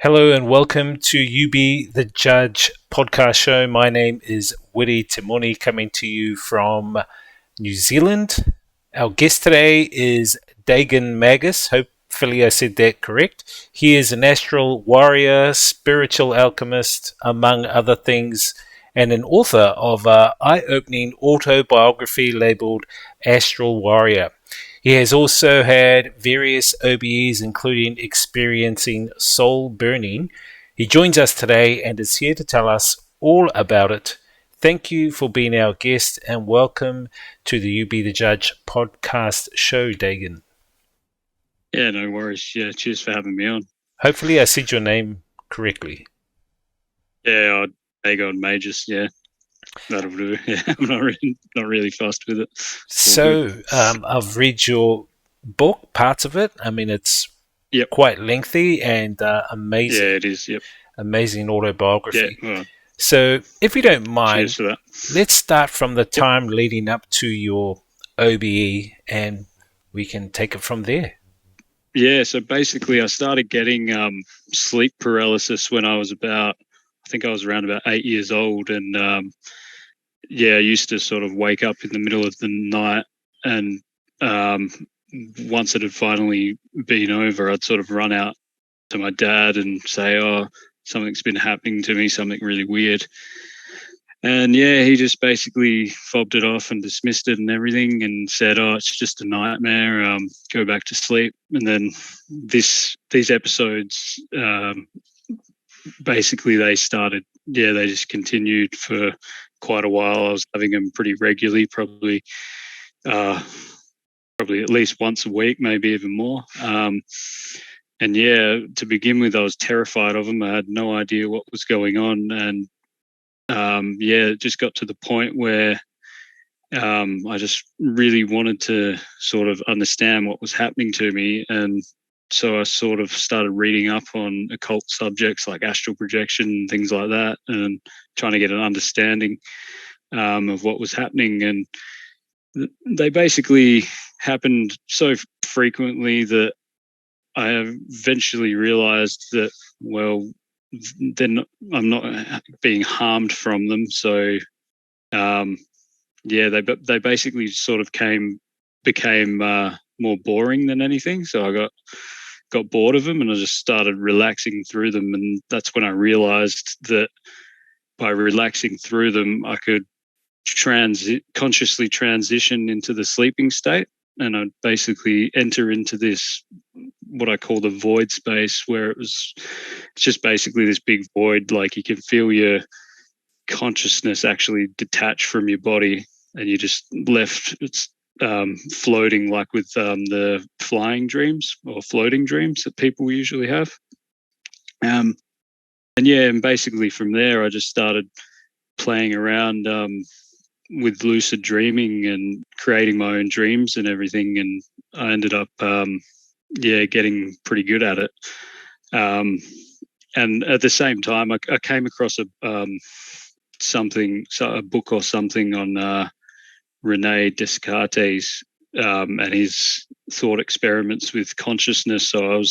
Hello and welcome to You Be the Judge podcast show. My name is Wiri Timoni, coming to you from New Zealand. Our guest today is Daegon Magus. Hopefully I said that correct. He is an astral warrior, spiritual alchemist, among other things, and an author of an eye-opening autobiography labeled Astral Warrior. He has also had various OBEs, including experiencing soul burning. He joins us today and is here to tell us all about it. Thank you for being our guest and welcome to the You Be the Judge podcast show, Daegon. Yeah, no worries. Yeah, cheers for having me on. Hopefully I said your name correctly. Yeah, Daegon Magus. Yeah, that'll do. Yeah, I'm not really fussed with it. So I've read your book, parts of it. I mean, it's Yep. quite lengthy and amazing. Yeah, it is. Yep. Amazing autobiography. Yeah. Well, So, if you don't mind, cheers for that. let's start from the time leading up to your OBE and we can take it from there. Yeah, so basically I started getting sleep paralysis when I was around about 8 years old. And I used to sort of wake up in the middle of the night and once it had finally been over, I'd sort of run out to my dad and say, "Oh, something's been happening to me, something really weird." And yeah, he just basically fobbed it off and dismissed it and everything and said, "Oh, it's just a nightmare. Go back to sleep." And then these episodes, basically they just continued for quite a while. I was having them pretty regularly, probably at least once a week, maybe even more. And yeah, to begin with, I was terrified of them. I had no idea what was going on. And it just got to the point where I just really wanted to sort of understand what was happening to me. And so I sort of started reading up on occult subjects like astral projection and things like that, and trying to get an understanding of what was happening. And they basically happened so frequently that I eventually realized that, well, I'm not being harmed from them. So, they basically sort of became more boring than anything. So I got bored of them and I just started relaxing through them. And that's when I realized that by relaxing through them, I could consciously transition into the sleeping state. And I'd basically enter into this, what I call the void space, where it's just basically this big void. Like you can feel your consciousness actually detach from your body and you just left floating, like with the flying dreams or floating dreams that people usually have. And basically from there, I just started playing around with lucid dreaming and creating my own dreams and everything. And I ended up, getting pretty good at it. And at the same time, I came across a book or something on Rene Descartes and his thought experiments with consciousness. So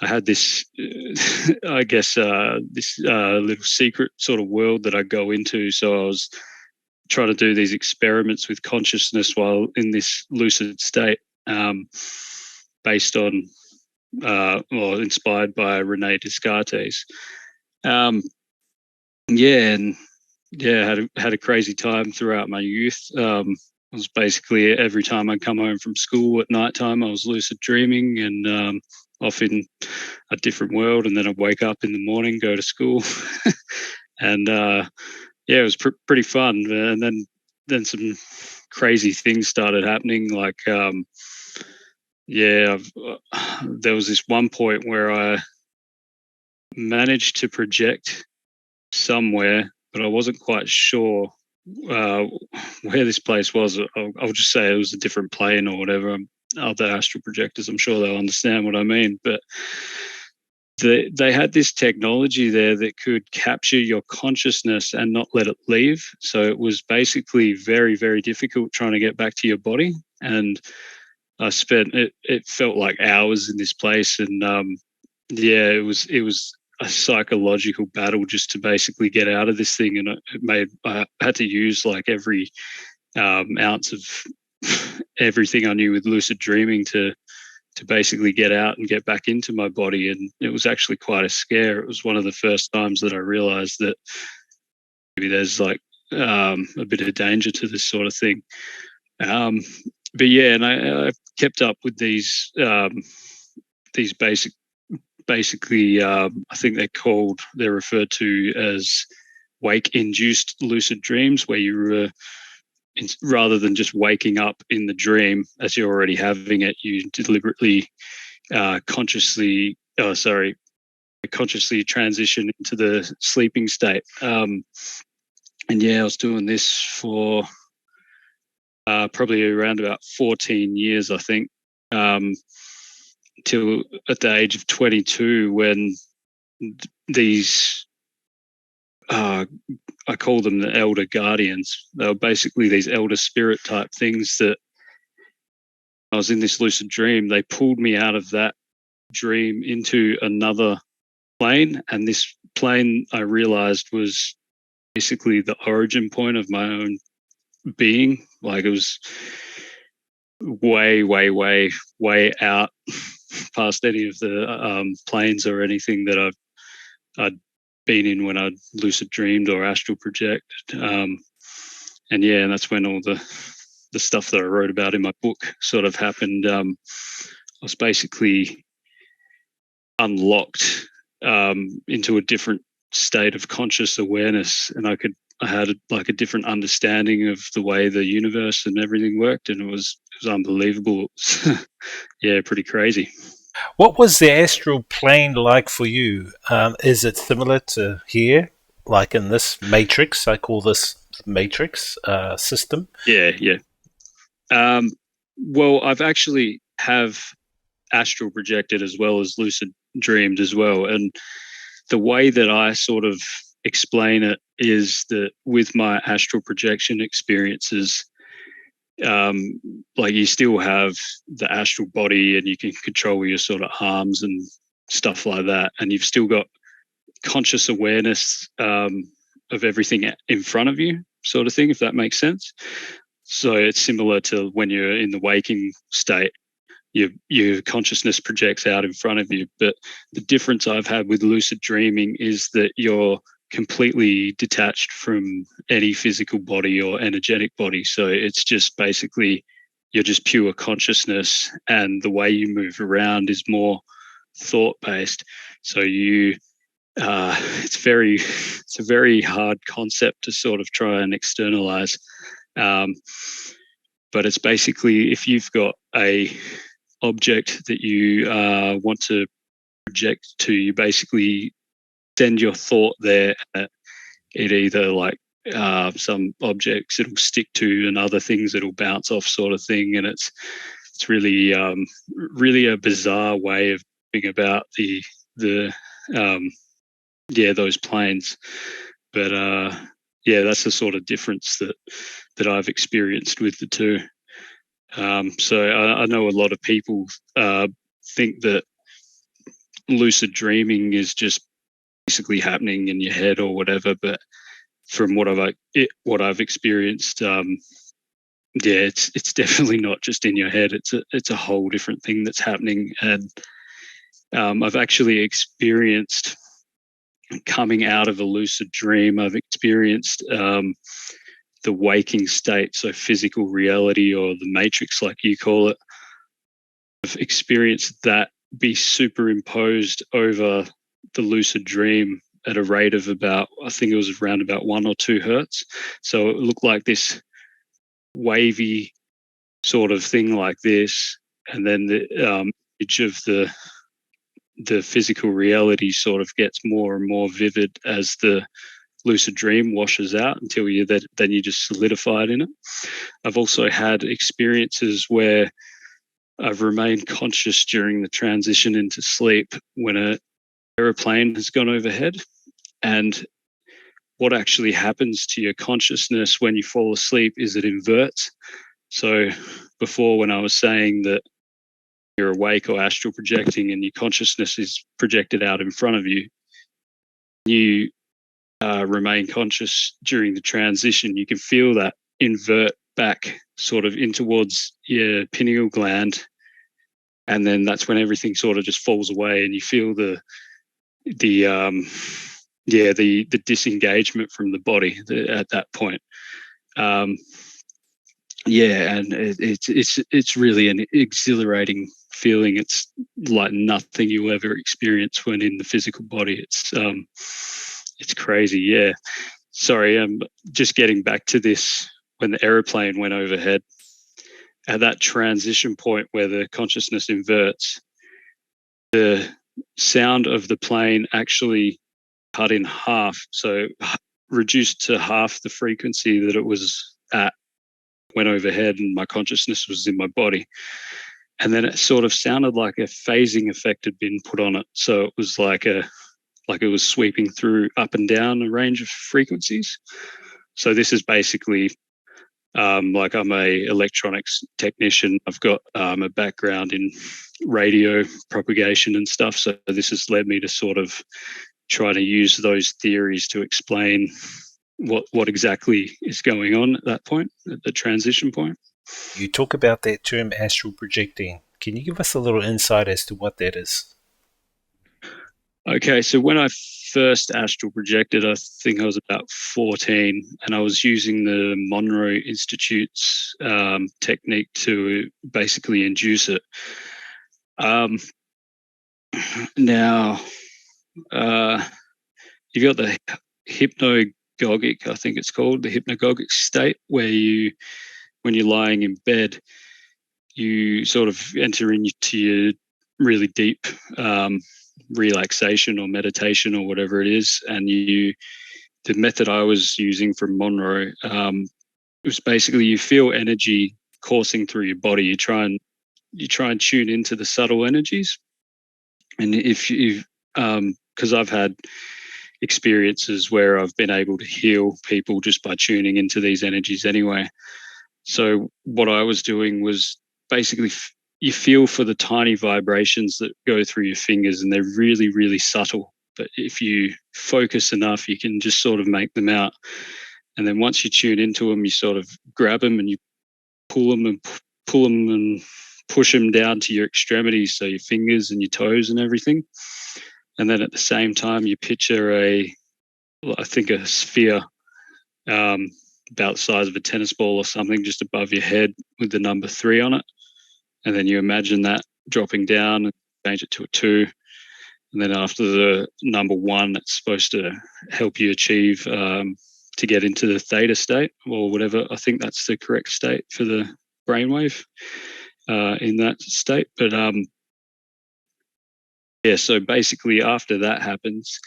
I had this, this little secret sort of world that I go into. So I was trying to do these experiments with consciousness while in this lucid state, based on inspired by Rene Descartes. Had a crazy time throughout my youth. I was basically, every time I'd come home from school at night time, I was lucid dreaming and off in a different world, and then I'd wake up in the morning, go to school, and it was pretty fun. And then some crazy things started happening. Like there was this one point where I managed to project somewhere, but I wasn't quite sure where this place was. I'll just say it was a different plane or whatever. Other astral projectors, I'm sure they'll understand what I mean. But they had this technology there that could capture your consciousness and not let it leave. So it was basically very, very difficult trying to get back to your body. And I spent it felt like hours in this place, and yeah, it was a psychological battle just to basically get out of this thing, and I had to use like every ounce of everything I knew with lucid dreaming to basically get out and get back into my body. And it was actually quite a scare. It was one of the first times that I realized that maybe there's like a bit of danger to this sort of thing. But yeah, and I kept up with these basically, I think they're referred to as wake induced lucid dreams, where you rather than just waking up in the dream as you're already having it, you deliberately consciously transition into the sleeping state. And yeah, I was doing this for probably around about 14 years, I think, till at the age of 22, when these I call them the elder guardians. They were basically these elder spirit type things that I was in this lucid dream. They pulled me out of that dream into another plane, and this plane I realized was basically the origin point of my own being. Like, it was way out past any of the planes or anything that I'd been in when I'd lucid dreamed or astral projected. And yeah, and that's when all the stuff that I wrote about in my book sort of happened. I was basically unlocked into a different state of conscious awareness, and I had like a different understanding of the way the universe and everything worked, and it was unbelievable. Yeah, pretty crazy. What was the astral plane like for you? Is it similar to here, like in this matrix? I call this matrix system. Yeah. Well, I've actually have astral projected as well as lucid dreamed as well, and the way that I sort of explain it is that with my astral projection experiences, like, you still have the astral body and you can control your sort of arms and stuff like that, and you've still got conscious awareness of everything in front of you, sort of thing, if that makes sense. So it's similar to when you're in the waking state. Your consciousness projects out in front of you. But the difference I've had with lucid dreaming is that you're completely detached from any physical body or energetic body. So it's just basically you're just pure consciousness, and the way you move around is more thought based. So it's a very hard concept to sort of try and externalize. But it's basically, if you've got a object that you want to project to, you basically send your thought there. It either like some objects it'll stick to, and other things it'll bounce off, sort of thing. And it's really really a bizarre way of thinking about the those planes. But yeah, that's the sort of difference that I've experienced with the two. So I know a lot of people think that lucid dreaming is just basically happening in your head or whatever, but from what I've experienced, yeah, it's definitely not just in your head. It's a whole different thing that's happening, and I've actually experienced coming out of a lucid dream. I've experienced the waking state, so physical reality, or the matrix, like you call it. I've experienced that be superimposed over the lucid dream at a rate of about, I think it was around about 1 or 2 hertz. So it looked like this wavy sort of thing like this, and then the image of the physical reality sort of gets more and more vivid as the lucid dream washes out, until then you just solidified in it. I've also had experiences where I've remained conscious during the transition into sleep when an aeroplane has gone overhead. And what actually happens to your consciousness when you fall asleep is it inverts. So before, when I was saying that you're awake or astral projecting and your consciousness is projected out in front of you, you remain conscious during the transition. You can feel that invert back sort of in towards your pineal gland, and then that's when everything sort of just falls away and you feel the disengagement from the body at that point. And it's really an exhilarating feeling. It's like nothing you ever experience when in the physical body. It's crazy. Yeah. Sorry, I'm just getting back to this. When the aeroplane went overhead, at that transition point where the consciousness inverts, the sound of the plane actually cut in half, so reduced to half the frequency that it was at when overhead, and my consciousness was in my body. And then it sort of sounded like a phasing effect had been put on it. So it was like it was sweeping through up and down a range of frequencies. So this is basically like I'm a electronics technician. I've got a background in radio propagation and stuff. So this has led me to sort of try to use those theories to explain what exactly is going on at that point, at the transition point. You talk about that term astral projecting. Can you give us a little insight as to what that is? Okay, so when I first astral projected, I think I was about 14, and I was using the Monroe Institute's technique to basically induce it. Now, you've got the hypnagogic, I think it's called, the hypnagogic state, where when you're lying in bed, you sort of enter into your really deep relaxation or meditation or whatever it is. And the method I was using from Monroe, it was basically you feel energy coursing through your body. You try and tune into the subtle energies. And if you, because I've had experiences where I've been able to heal people just by tuning into these energies anyway. So what I was doing was basically you feel for the tiny vibrations that go through your fingers, and they're really, really subtle. But if you focus enough, you can just sort of make them out. And then once you tune into them, you sort of grab them and you pull them and push them down to your extremities, so your fingers and your toes and everything. And then at the same time, you picture a sphere about the size of a tennis ball or something just above your head with the number 3 on it. And then you imagine that dropping down and change it to a 2. And then after the number 1, it's supposed to help you achieve to get into the theta state or whatever. I think that's the correct state for the brainwave in that state. But so basically after that happens,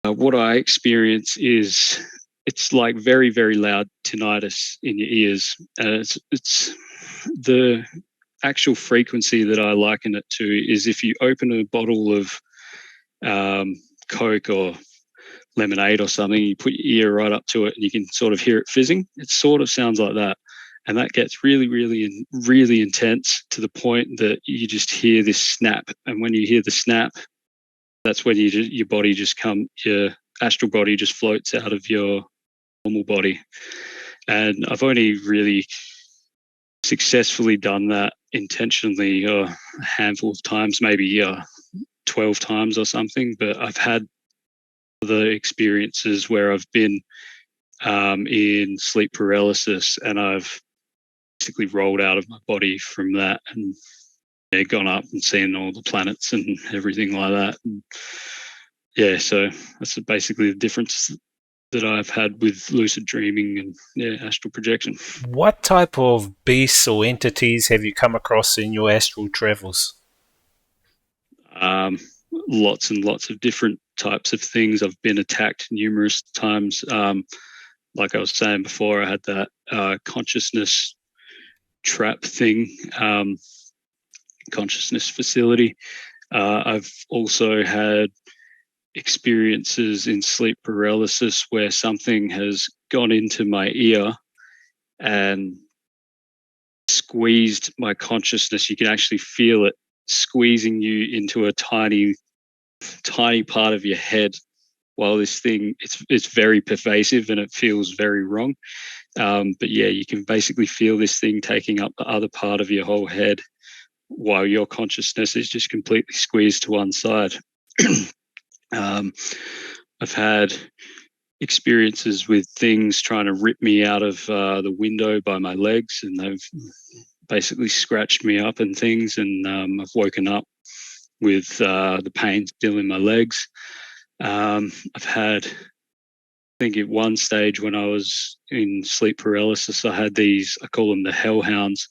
what I experience is it's like very, very loud tinnitus in your ears. It's the actual frequency that I liken it to is if you open a bottle of Coke or lemonade or something, you put your ear right up to it and you can sort of hear it fizzing. It sort of sounds like that. And that gets really, really, really intense to the point that you just hear this snap. And when you hear the snap, that's when your astral body just floats out of your normal body. And I've only really successfully done that intentionally a handful of times, maybe 12 times or something. But I've had other experiences where I've been in sleep paralysis and I've basically rolled out of my body from that and gone up and seen all the planets and everything like that. And so that's basically the difference that I've had with lucid dreaming and astral projection. What type of beasts or entities have you come across in your astral travels? Lots and lots of different types of things. I've been attacked numerous times. Like I was saying before, I had that consciousness trap thing, consciousness facility. I've also had experiences in sleep paralysis where something has gone into my ear and squeezed my consciousness. You can actually feel it squeezing you into a tiny part of your head. While this thing, it's very pervasive and it feels very wrong. But yeah, you can basically feel this thing taking up the other part of your whole head while your consciousness is just completely squeezed to one side. I've had experiences with things trying to rip me out of the window by my legs, and they've basically scratched me up and things, and I've woken up with the pain still in my legs. I've had, I think at one stage when I was in sleep paralysis, I had these, I call them the hellhounds.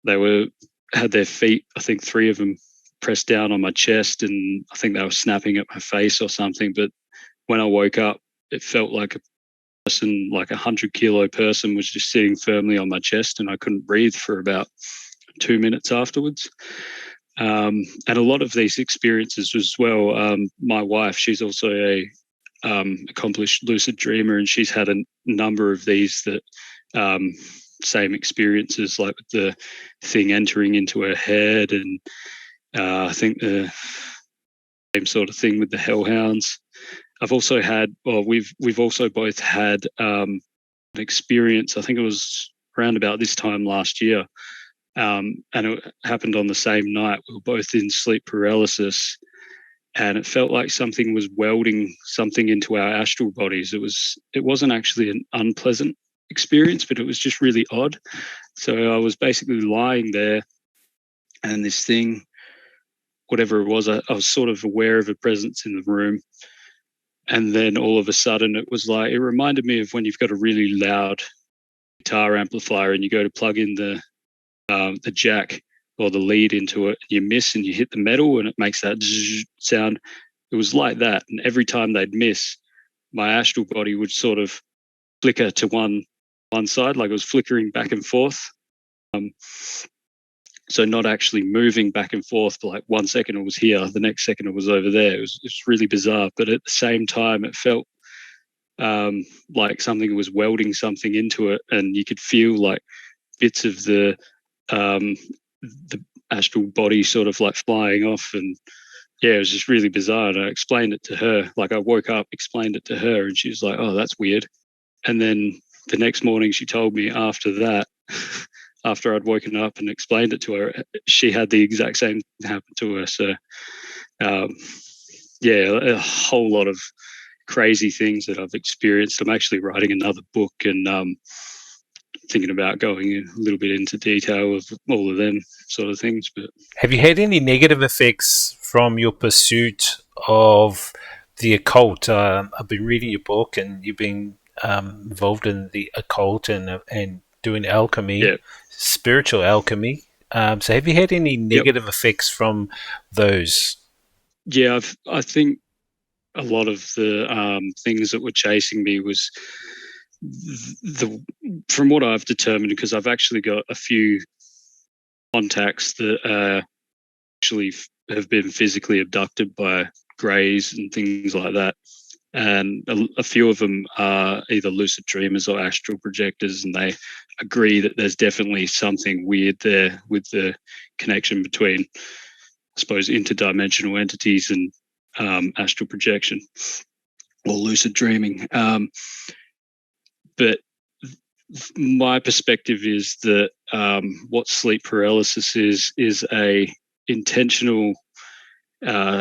They had their feet, I think 3 of them, pressed down on my chest, and I think they were snapping at my face or something. But when I woke up, it felt like a person, like 100-kilo person, was just sitting firmly on my chest, and I couldn't breathe for about 2 minutes afterwards. And a lot of these experiences as well. My wife, she's also a accomplished lucid dreamer, and she's had a number of these that same experiences, like with the thing entering into her head, and I think the same sort of thing with the hellhounds. I've also had, well, we've also both had an experience. I think it was around about this time last year, and it happened on the same night. We were both in sleep paralysis, and it felt like something was welding something into our astral bodies. It wasn't actually an unpleasant experience, but it was just really odd. So I was basically lying there, and this thing, whatever it was, I was sort of aware of a presence in the room. And then all of a sudden it was like, it reminded me of when you've got a really loud guitar amplifier and you go to plug in the jack or the lead into it, you miss and you hit the metal and it makes that sound. It was like that. And every time they'd miss, my astral body would sort of flicker to one side, like it was flickering back and forth. So not actually moving back and forth, but like 1 second it was here, the next second it was over there. It's really bizarre. But at the same time, it felt like something was welding something into it, and you could feel like bits of the astral body sort of like flying off. And yeah, it was just really bizarre. And I explained it to her. Like I woke up, explained it to her, and she was like, "Oh, that's weird." And then the next morning she told me after that, after I'd woken up and explained it to her, she had the exact same happen to her. So yeah, a whole lot of crazy things that I've experienced. I'm actually writing another book, and thinking about going a little bit into detail of all of them sort of things. But have you had any negative effects from your pursuit of the occult? I've been reading your book, and you've been involved in the occult and doing alchemy, yeah. spiritual alchemy. So have you had any negative effects from those? Yeah, I think a lot of the things that were chasing me was from what I've determined, because I've actually got a few contacts that actually have been physically abducted by greys and things like that. And a few of them are either lucid dreamers or astral projectors, and they agree that there's definitely something weird there with the connection between, I suppose, interdimensional entities and astral projection or lucid dreaming. But my perspective is that what sleep paralysis is a intentional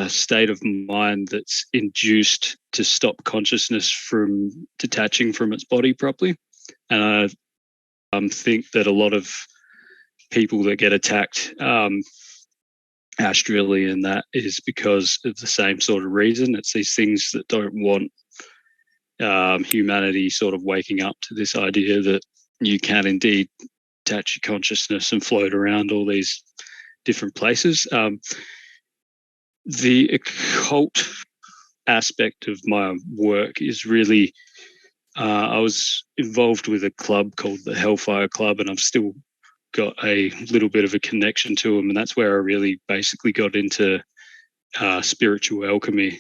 state of mind that's induced to stop consciousness from detaching from its body properly. And I think that a lot of people that get attacked astrally, and that is because of the same sort of reason. It's these things that don't want humanity sort of waking up to this idea that you can indeed detach your consciousness and float around all these different places. The occult aspect of my work is really, I was involved with a club called the Hellfire Club, and I've still got a little bit of a connection to them, and that's where I really basically got into spiritual alchemy.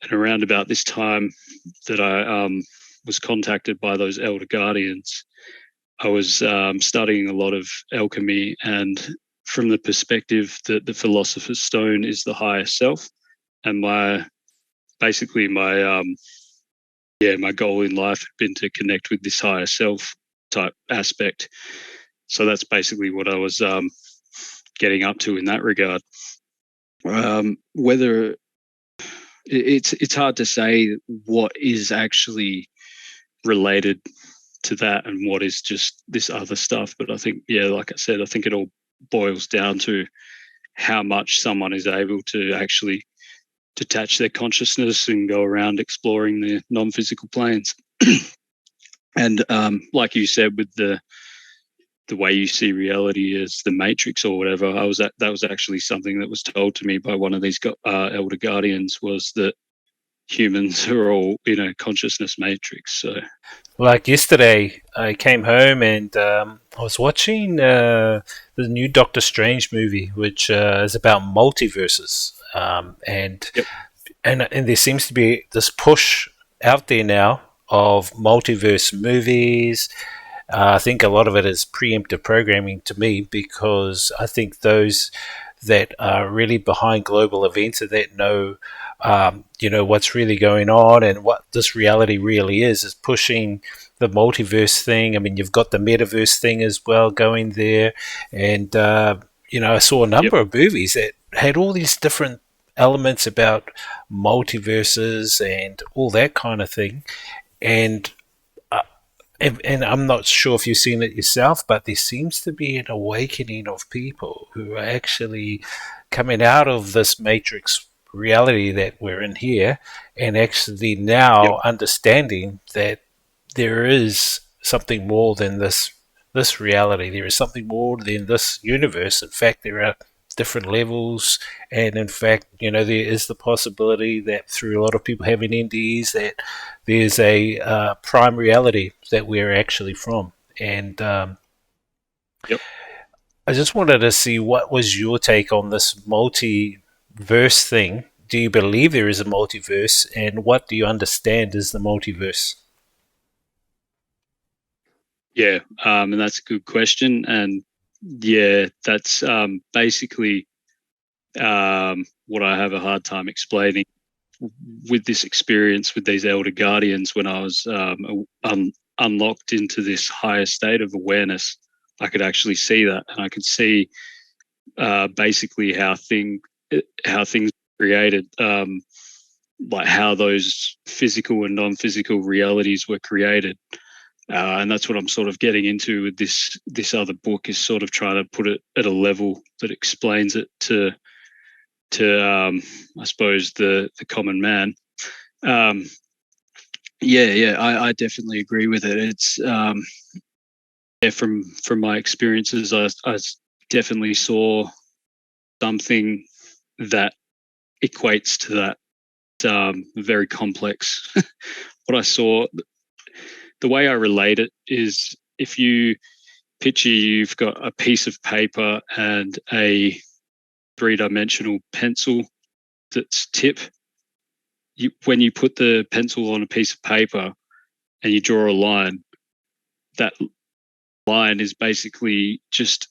And around about this time that I was contacted by those elder guardians, I was studying a lot of alchemy, and from the perspective that the philosopher's stone is the higher self, and my goal in life had been to connect with this higher self type aspect. So that's basically what I was getting up to in that regard. Whether it's hard to say what is actually related to that and what is just this other stuff, but I think, like I said, I think it all boils down to how much someone is able to actually detach their consciousness and go around exploring the non-physical planes. And like you said, with the way you see reality as the matrix or whatever, that was actually something that was told to me by one of these elder guardians, was that humans are all in a consciousness matrix. So, like yesterday, I came home and I was watching the new Doctor Strange movie, which is about multiverses, and yep. and there seems to be this push out there now of multiverse movies. I think a lot of it is preemptive programming to me, because I think those that are really behind global events and that know, what's really going on and what this reality really is pushing the multiverse thing. I mean, you've got the metaverse thing as well going there. And, I saw a number of movies that had all these different elements about multiverses and all that kind of thing. And and I'm not sure if you've seen it yourself, but there seems to be an awakening of people who are actually coming out of this matrix reality that we're in here, and actually now understanding that there is something more than this reality. There is something more than this universe. In fact, there are different levels, and in fact, there is the possibility that through a lot of people having NDEs, that there's a prime reality that we're actually from. And I just wanted to see what was your take on this multiverse thing. Do you believe there is a multiverse, and what do you understand is the multiverse? Yeah, and that's a good question. And yeah, that's basically what I have a hard time explaining with this experience with these elder guardians. When I was unlocked into this higher state of awareness, I could actually see that, and I could see basically how things are created, like how those physical and non-physical realities were created. And that's what I'm sort of getting into with this other book, is sort of trying to put it at a level that explains it to I suppose the common man. I definitely agree with it. It's from my experiences, I definitely saw something that equates to that. Very complex. What I saw, the way I relate it is, if you picture you've got a piece of paper and a three-dimensional pencil that's tip. When you put the pencil on a piece of paper and you draw a line, that line is basically just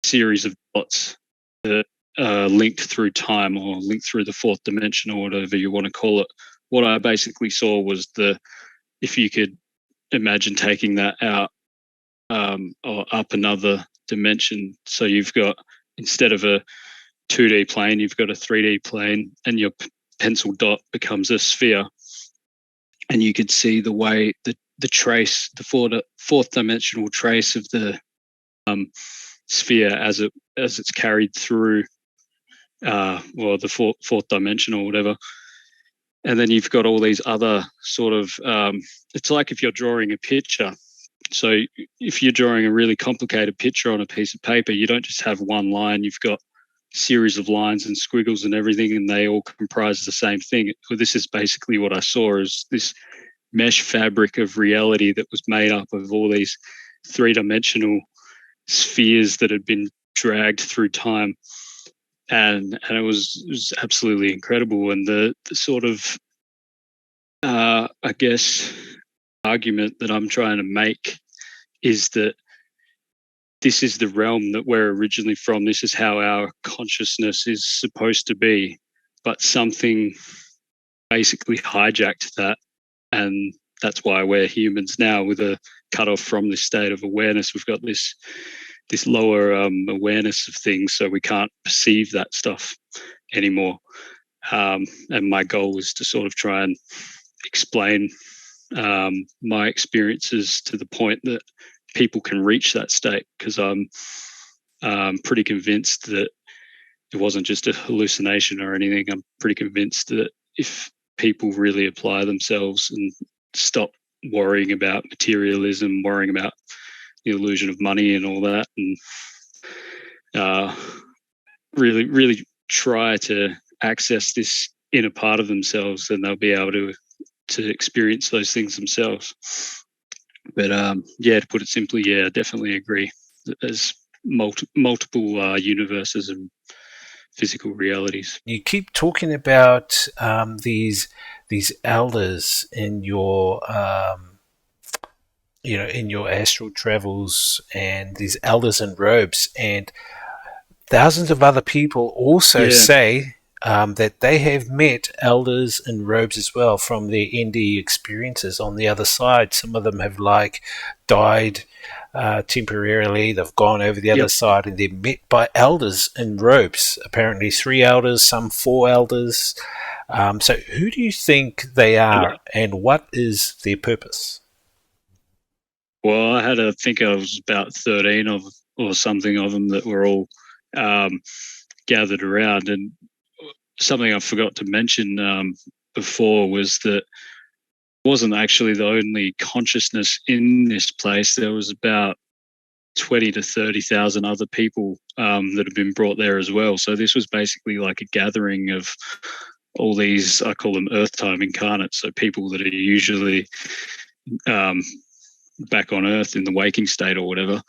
a series of dots that are linked through time, or linked through the fourth dimension, or whatever you want to call it. What I basically saw was if you could imagine taking that out or up another dimension. So you've got, instead of a 2D plane, you've got a 3D plane, and your pencil dot becomes a sphere. And you could see the way the trace, the fourth dimensional trace of the sphere as it's carried through, the fourth dimension or whatever. And then you've got all these other sort of, it's like if you're drawing a picture. So if you're drawing a really complicated picture on a piece of paper, you don't just have one line, you've got a series of lines and squiggles and everything, and they all comprise the same thing. So this is basically what I saw, is this mesh fabric of reality that was made up of all these three-dimensional spheres that had been dragged through time. And it was absolutely incredible. And the sort of, I guess, argument that I'm trying to make is that this is the realm that we're originally from. This is how our consciousness is supposed to be. But something basically hijacked that. And that's why we're humans now, with a cut off from this state of awareness. We've got this lower awareness of things, so we can't perceive that stuff anymore. And my goal is to sort of try and explain my experiences to the point that people can reach that state, because I'm pretty convinced that it wasn't just a hallucination or anything. I'm pretty convinced that if people really apply themselves and stop worrying about materialism, worrying about the illusion of money and all that, and really try to access this inner part of themselves, then they'll be able to experience those things themselves. But to put it simply, I definitely agree that there's multiple universes and physical realities. You keep talking about these elders in your in your astral travels, and these elders in robes, and thousands of other people also say that they have met elders in robes as well from their NDE experiences on the other side. Some of them have died temporarily. They've gone over the other side, and they're met by elders in robes. Apparently 3 elders, some 4 elders. So who do you think they are, and what is their purpose? Well, I think I was about 13 or something of them that were all gathered around. And something I forgot to mention before was that it wasn't actually the only consciousness in this place. There was about 20 to 30,000 other people that have been brought there as well. So this was basically like a gathering of all these, I call them Earth time incarnates, so people that are usually back on Earth in the waking state or whatever.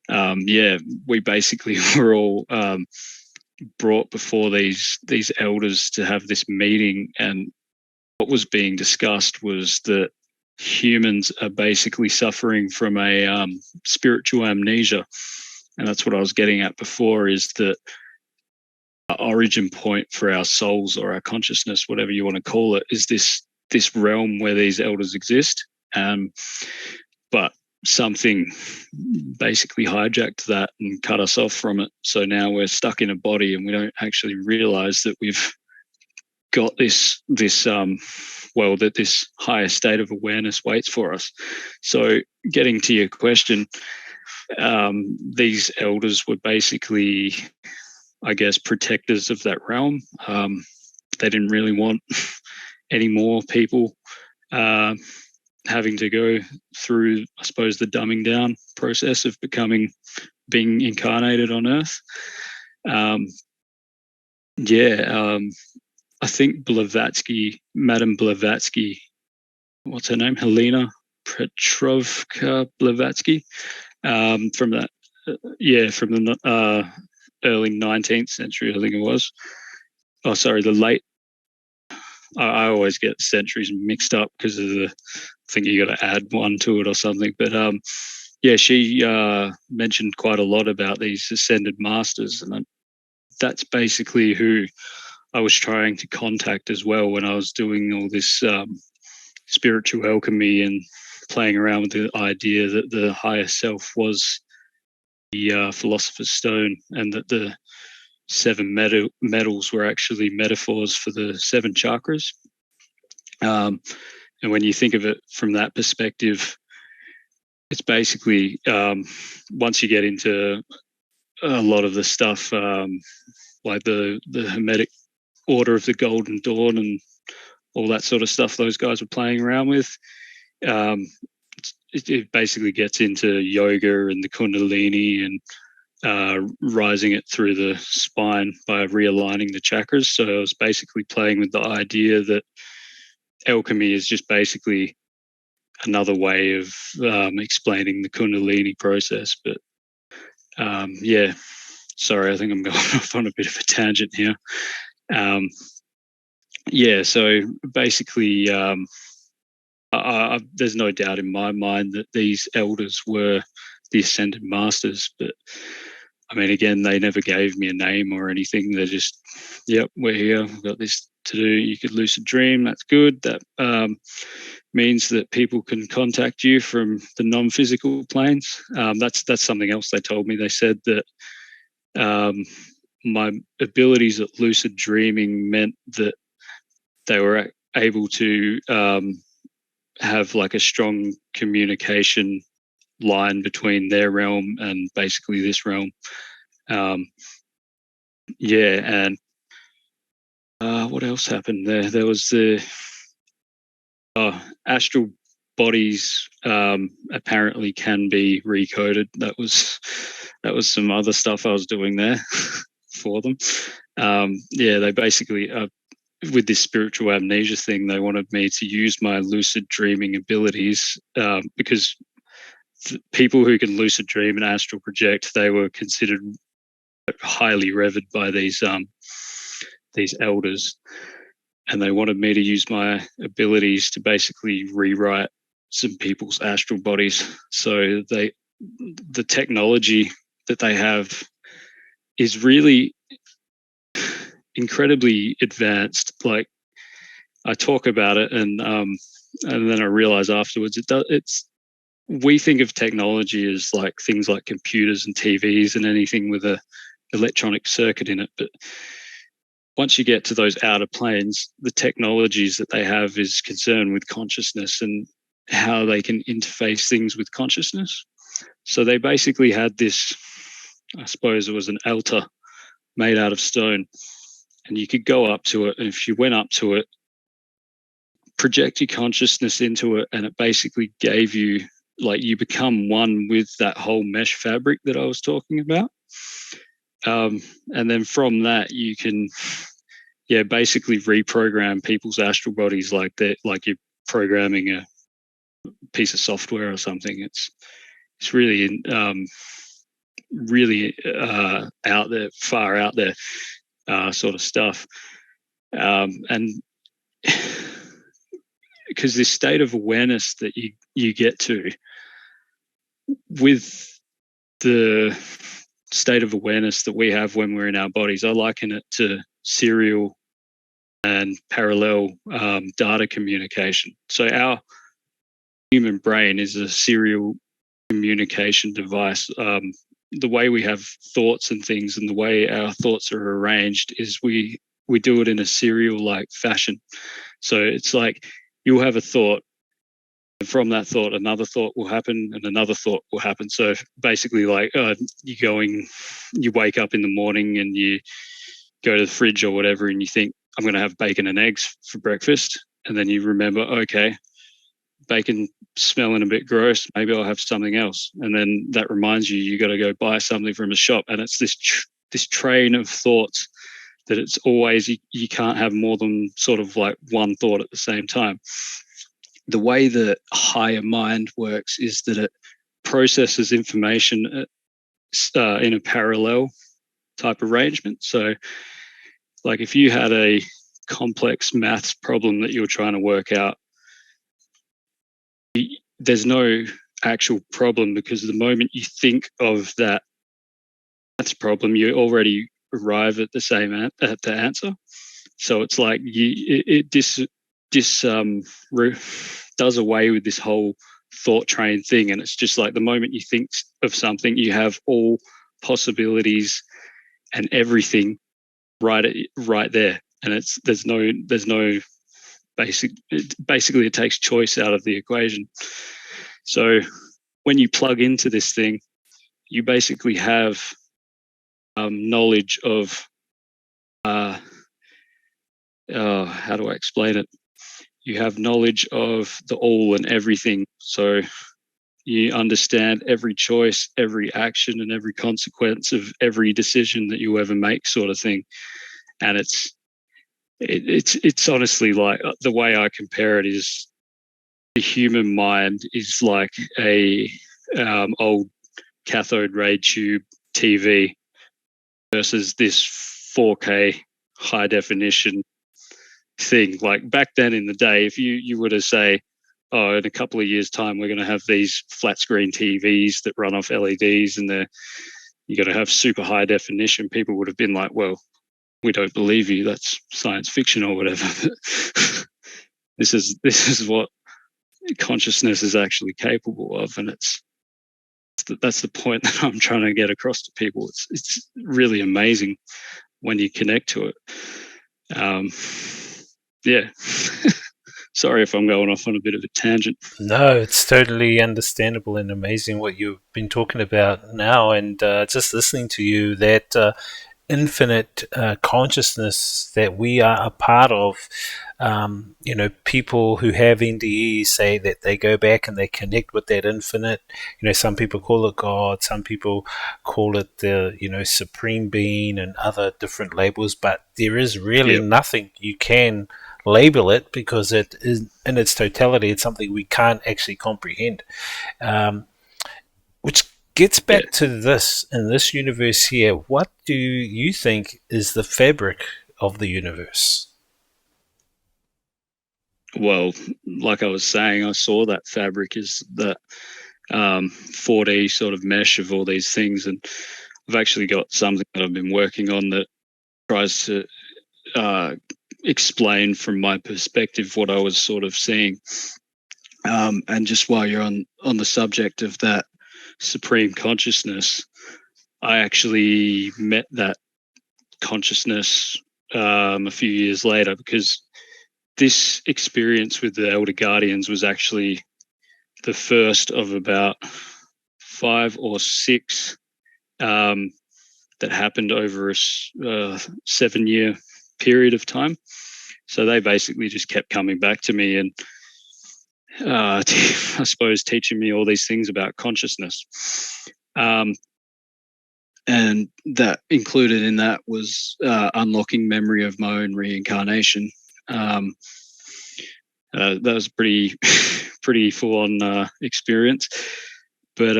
We basically were all brought before these elders to have this meeting, and what was being discussed was that humans are basically suffering from a spiritual amnesia. And that's what I was getting at before, is that our origin point for our souls or our consciousness, whatever you want to call it, is this realm where these elders exist. But something basically hijacked that and cut us off from it. So now we're stuck in a body, and we don't actually realize that we've got that this higher state of awareness waits for us. So getting to your question, these elders were basically, I guess, protectors of that realm. They didn't really want any more people having to go through, I suppose, the dumbing down process of being incarnated on Earth. I think Madame Blavatsky, what's her name? Helena Petrovka Blavatsky, from the early 19th century, I think it was. Oh, sorry, the late. I always get centuries mixed up because of I think you got to add one to it or something. But she mentioned quite a lot about these ascended masters, and that's basically who I was trying to contact as well when I was doing all this spiritual alchemy and playing around with the idea that the higher self was the philosopher's stone, and that the 7 metals were actually metaphors for the 7 chakras. And when you think of it from that perspective, it's basically once you get into a lot of the stuff like the Hermetic Order of the Golden Dawn and all that sort of stuff those guys were playing around with, it basically gets into yoga and the Kundalini and rising it through the spine by realigning the chakras. So I was basically playing with the idea that alchemy is just basically another way of explaining the Kundalini process. But sorry, I think I'm going off on a bit of a tangent here. So basically, there's no doubt in my mind that these elders were the Ascended Masters. But I mean, again, they never gave me a name or anything. They're just, yep, we're here. We've got this to do. You could lucid dream. That's good. That means that people can contact you from the non-physical planes. That's something else they told me. They said that my abilities at lucid dreaming meant that they were able to have like a strong communication line between their realm and basically this realm. And what else happened there? There was the astral bodies apparently can be recoded. That was some other stuff I was doing there for them. They basically with this spiritual amnesia thing, they wanted me to use my lucid dreaming abilities because people who can lucid dream and astral project, they were considered highly revered by these elders, and they wanted me to use my abilities to basically rewrite some people's astral bodies. So the technology that they have is really incredibly advanced. Like, I talk about it, and then I realize afterwards we think of technology as like things like computers and TVs and anything with a electronic circuit in it. But once you get to those outer planes, the technologies that they have is concerned with consciousness and how they can interface things with consciousness. So they basically had this, I suppose it was an altar made out of stone, and you could go up to it, and if you went up to it, project your consciousness into it, and it basically gave you, like, you become one with that whole mesh fabric that I was talking about. And then from that, you can, basically reprogram people's astral bodies like that, like you're programming a piece of software or something. It's really, really out there, far out there, sort of stuff. And because this state of awareness that you get to with the state of awareness that we have when we're in our bodies, I liken it to serial and parallel data communication. So our human brain is a serial communication device. The way we have thoughts and things, and the way our thoughts are arranged, is we do it in a serial-like fashion. So it's like you'll have a thought, and from that thought, another thought will happen, and another thought will happen. So basically, like you wake up in the morning and you go to the fridge or whatever, and you think, I'm going to have bacon and eggs for breakfast. And then you remember, okay, bacon smelling a bit gross, maybe I'll have something else. And then that reminds you got to go buy something from a shop. And it's this train of thoughts that it's always, you can't have more than sort of like one thought at the same time. The way the higher mind works is that it processes information in a parallel type arrangement. So like if you had a complex maths problem that you're trying to work out, there's no actual problem, because the moment you think of that maths problem, you already arrive at the same at the answer. So it's like does away with this whole thought train thing, and it's just like the moment you think of something, you have all possibilities and everything right there, and there's no basically it takes choice out of the equation. So when you plug into this thing, you basically have knowledge of how do I explain it? You have knowledge of the all and everything. So you understand every choice, every action, and every consequence of every decision that you ever make, sort of thing. And it's honestly, like, the way I compare it is the human mind is like a old cathode ray tube TV versus this 4K high definition thing. Like back then in the day, if you were to say, oh, in a couple of years' time, we're going to have these flat screen TVs that run off LEDs, and you got to have super high definition, people would have been like, well, we don't believe you. That's science fiction or whatever. This is what consciousness is actually capable of, and that's the point that I'm trying to get across to people. It's really amazing when you connect to it. Yeah. Sorry if I'm going off on a bit of a tangent. No, it's totally understandable and amazing what you've been talking about now, and just listening to you, that infinite consciousness that we are a part of. People who have NDE say that they go back and they connect with that infinite. Some people call it God, some people call it the supreme being, and other different labels. But there is really nothing you can label it, because it is in its totality. It's something we can't actually comprehend. Which gets back to this, in this universe here, what do you think is the fabric of the universe? Well, like I was saying, I saw that fabric is that 4D sort of mesh of all these things, and I've actually got something that I've been working on that tries to explain from my perspective what I was sort of seeing. And just while you're on the subject of that supreme consciousness, I actually met that consciousness a few years later, because this experience with the Elder Guardians was actually the first of about 5 or 6 that happened over a 7-year period of time. So they basically just kept coming back to me and I suppose teaching me all these things about consciousness. And that included in that was unlocking memory of my own reincarnation. That was pretty full-on experience. But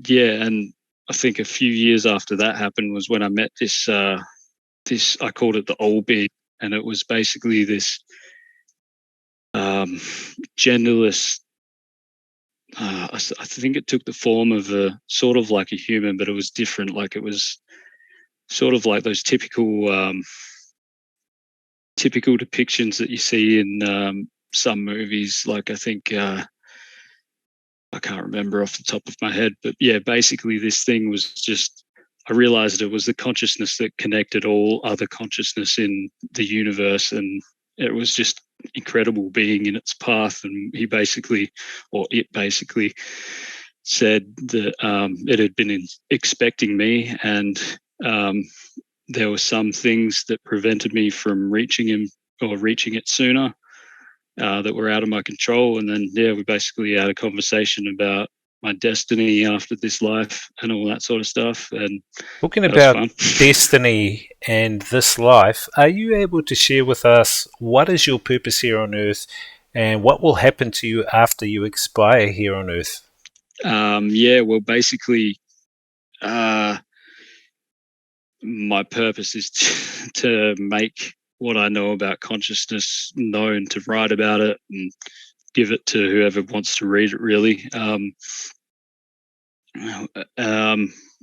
yeah, and I think a few years after that happened was when I met this I called it the Old Being, and it was basically this genderless. I think it took the form of a sort of like a human, but it was different. Like it was sort of like those typical depictions that you see in some movies. Like I think I can't remember off the top of my head, but yeah, basically this thing was just, I realized it was the consciousness that connected all other consciousness in the universe, and it was just incredible being in its path. And it basically said that it had been expecting me, and there were some things that prevented me from reaching him or reaching it sooner that were out of my control. And then we basically had a conversation about my destiny after this life and all that sort of stuff. And talking about destiny and this life, are you able to share with us what is your purpose here on Earth, and what will happen to you after you expire here on Earth? Well, basically, my purpose is to make what I know about consciousness known, to write about it and give it to whoever wants to read it, really.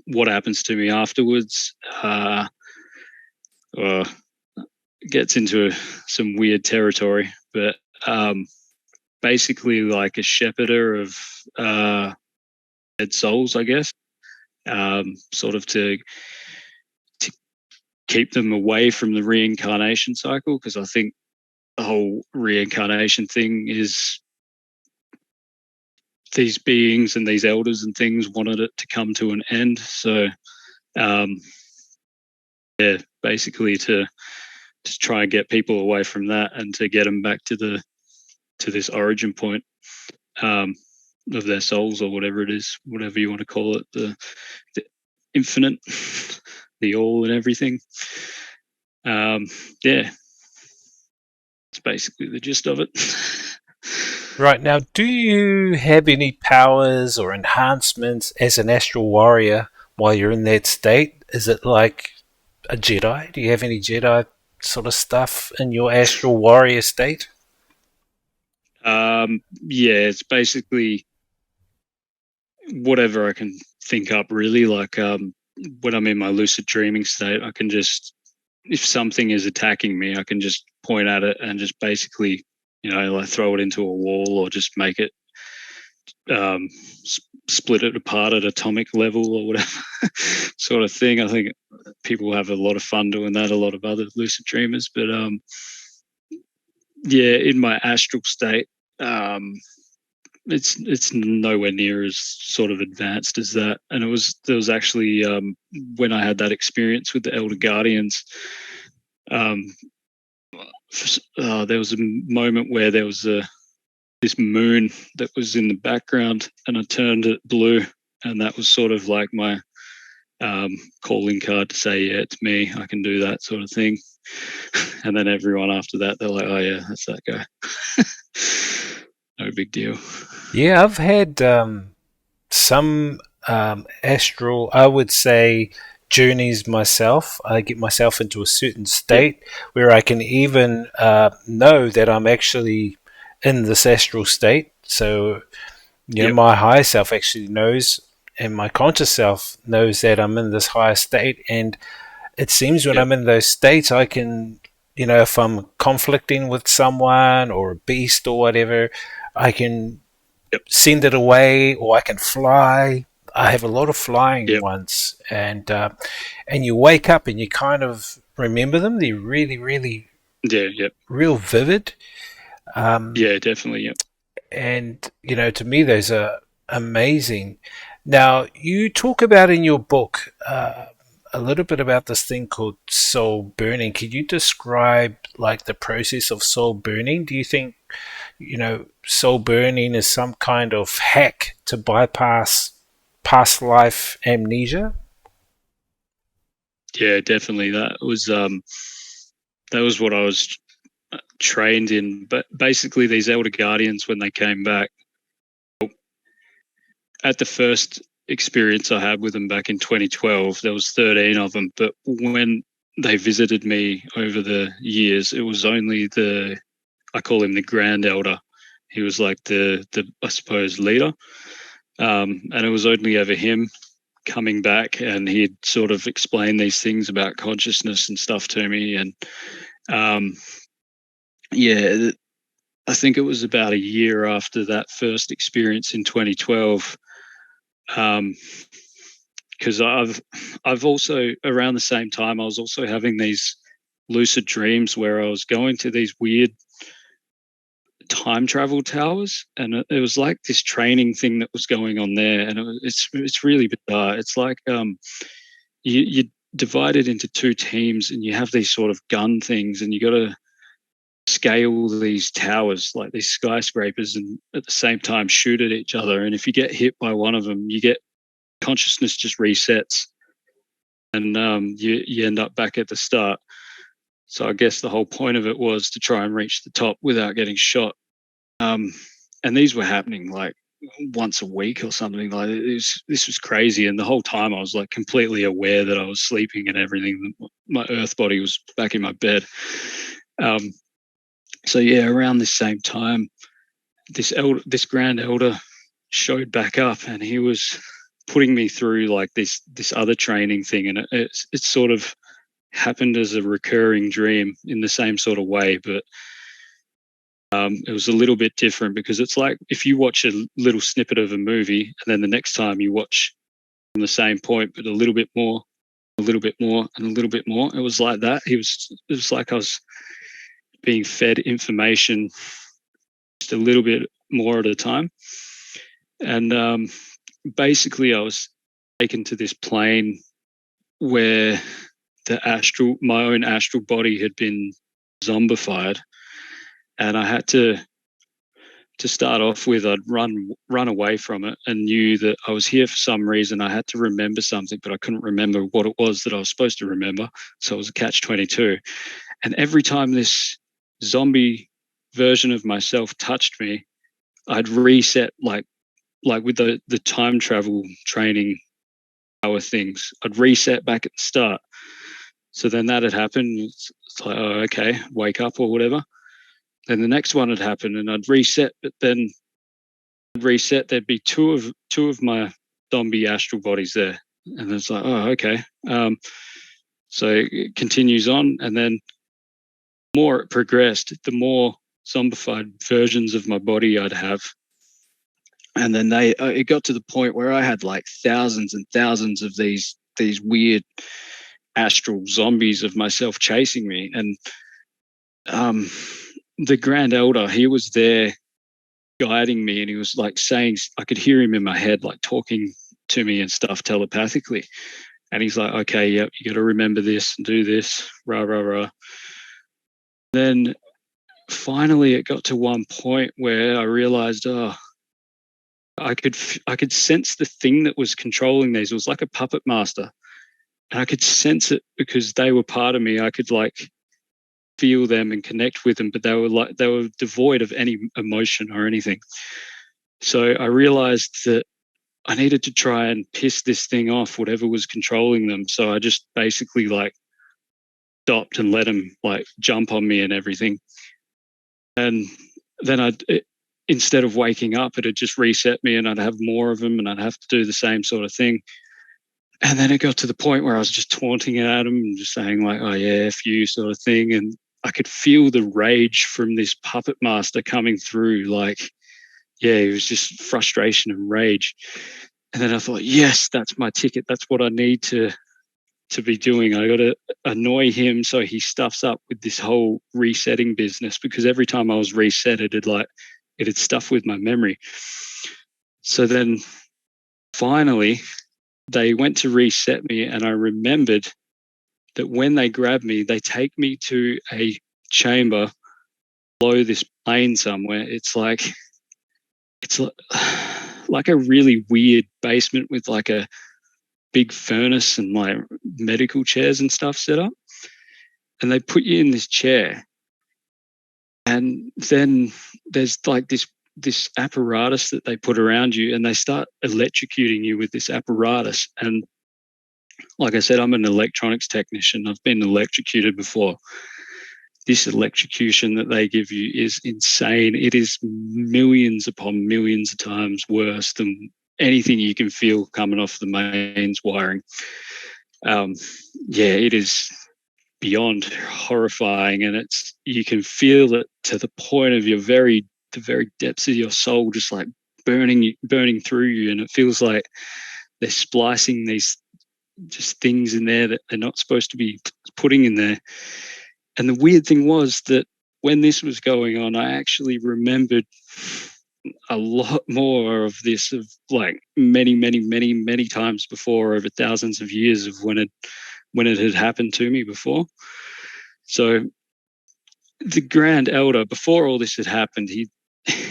What happens to me afterwards gets into some weird territory, but basically like a shepherder of dead souls, I guess, sort of to keep them away from the reincarnation cycle, because I think the whole reincarnation thing is these beings and these elders and things wanted it to come to an end. So basically to try and get people away from that and to get them back to this origin point of their souls, or whatever it is, whatever you want to call it, the infinite, the all and everything. It's basically the gist of it. Right, now, do you have any powers or enhancements as an astral warrior while you're in that state? Is it like a Jedi? Do you have any Jedi sort of stuff in your astral warrior state? Yeah, it's basically whatever I can think up, really. Like when I'm in my lucid dreaming state, I can just, if something is attacking me, I can just point at it and just basically, like throw it into a wall or just make it split it apart at atomic level or whatever sort of thing. I think people have a lot of fun doing that, a lot of other lucid dreamers. But yeah, in my astral state, it's nowhere near as sort of advanced as that. And there was actually when I had that experience with the Elder Guardians, there was a moment where there was this moon that was in the background, and I turned it blue, and that was sort of like my calling card to say, yeah, it's me, I can do that sort of thing. And then everyone after that, they're like, oh yeah, that's that guy. No big deal. Yeah, I've had some astral, I would say, journeys myself. I get myself into a certain state where I can even know that I'm actually in this astral state. So, my higher self actually knows, and my conscious self knows that I'm in this higher state. And it seems when I'm in those states, I can, if I'm conflicting with someone or a beast or whatever, I can send it away, or I can fly. I have a lot of flying ones, and you wake up and you kind of remember them. They're really, really, real vivid. Yeah, definitely. Yep. And to me, those are amazing. Now, you talk about in your book a little bit about this thing called soul burning. Could you describe like the process of soul burning? Do you think soul burning is some kind of hack to bypass past life amnesia? Yeah, definitely. That was what I was trained in. But basically, these Elder Guardians, when they came back, at the first experience I had with them back in 2012, there was 13 of them. But when they visited me over the years, it was only I call him the Grand Elder. He was like the I suppose leader, and it was only ever him coming back, and he'd sort of explain these things about consciousness and stuff to me. And yeah, I think it was about a year after that first experience in 2012. Because I've also, around the same time, I was also having these lucid dreams where I was going to these weird time travel towers, and it was like this training thing that was going on there, and it's really bizarre. It's like you divide it into two teams, and you have these sort of gun things, and you got to scale these towers like these skyscrapers, and at the same time shoot at each other. And if you get hit by one of them, you get consciousness just resets, and you end up back at the start. So I guess the whole point of it was to try and reach the top without getting shot. And these were happening like once a week or something. Like this was crazy. And the whole time I was like completely aware that I was sleeping and everything. My earth body was back in my bed. So yeah, around this same time, this Grand Elder showed back up, and he was putting me through like this other training thing, and it sort of happened as a recurring dream in the same sort of way, but it was a little bit different, because it's like if you watch a little snippet of a movie and then the next time you watch from the same point but a little bit more, a little bit more, and a little bit more. It was like that. It was like I was being fed information just a little bit more at a time. And basically I was taken to this plane where my own astral body had been zombified, and I had to start off with, I'd run away from it, and knew that I was here for some reason. I had to remember something, but I couldn't remember what it was that I was supposed to remember. So it was a catch-22. And every time this zombie version of myself touched me, I'd reset, like with the time travel training hour things. I'd reset back at the start. So then that had happened. It's like, oh, okay, wake up or whatever. then the next one would happen, and I'd reset, but then I'd reset, there'd be two of my zombie astral bodies there, and it's like, oh, okay. So it continues on, and then the more it progressed, the more zombified versions of my body I'd have. And then it got to the point where I had like thousands and thousands of these weird astral zombies of myself chasing me. And the Grand Elder, he was there guiding me, and he was like saying, I could hear him in my head, like talking to me and stuff telepathically. And he's like, okay, yep, you got to remember this and do this, rah, rah, rah. Then finally it got to one point where I realized, I could sense the thing that was controlling these. It was like a puppet master, and I could sense it because they were part of me. I could like feel them and connect with them, but they were devoid of any emotion or anything. So I realized that I needed to try and piss this thing off, whatever was controlling them. So I just basically like stopped and let them like jump on me and everything. And then instead of waking up, it had just reset me, and I'd have more of them, and I'd have to do the same sort of thing. And then it got to the point where I was just taunting at him and just saying like, oh yeah, F you sort of thing. And I could feel the rage from this puppet master coming through. Like, yeah, it was just frustration and rage. And then I thought, yes, that's my ticket. That's what I need to be doing. I got to annoy him so he stuffs up with this whole resetting business, because every time I was reset, it had stuff with my memory. So then finally they went to reset me, and I remembered that when they grab me, they take me to a chamber below this plane somewhere. It's like a really weird basement with like a big furnace and like medical chairs and stuff set up. And they put you in this chair, and then there's like this apparatus that they put around you, and they start electrocuting you with this apparatus. And like I said, I'm an electronics technician. I've been electrocuted before. This electrocution that they give you is insane. It is millions upon millions of times worse than anything you can feel coming off the mains wiring. Yeah, it is beyond horrifying, and you can feel it to the point of the very depths of your soul, just like burning through you. And it feels like they're splicing these just things in there that they're not supposed to be putting in there. And the weird thing was that when this was going on, I actually remembered a lot more of this, of like many, many, many, many times before, over thousands of years of when it had happened to me before. So the Grand Elder, before all this had happened, he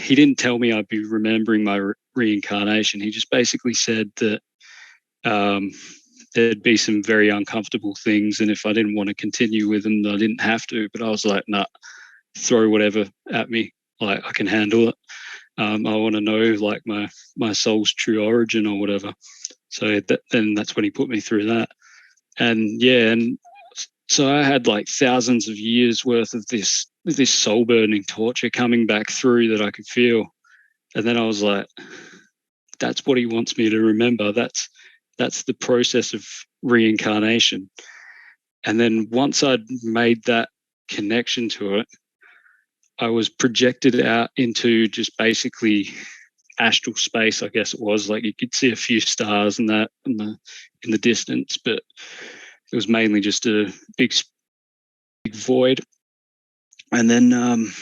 didn't tell me I'd be remembering my reincarnation. He just basically said that there'd be some very uncomfortable things, and if I didn't want to continue with them, I didn't have to. But I was like, nah, throw whatever at me. Like, I can handle it. I want to know like my soul's true origin or whatever. So then that's when he put me through that. And yeah, and so I had like thousands of years worth of this soul burning torture coming back through that I could feel. And then I was like, that's what he wants me to remember. That's the process of reincarnation. And then once I'd made that connection to it, I was projected out into just basically astral space, I guess it was. Like, you could see a few stars and that in the distance, but it was mainly just a big void. And then,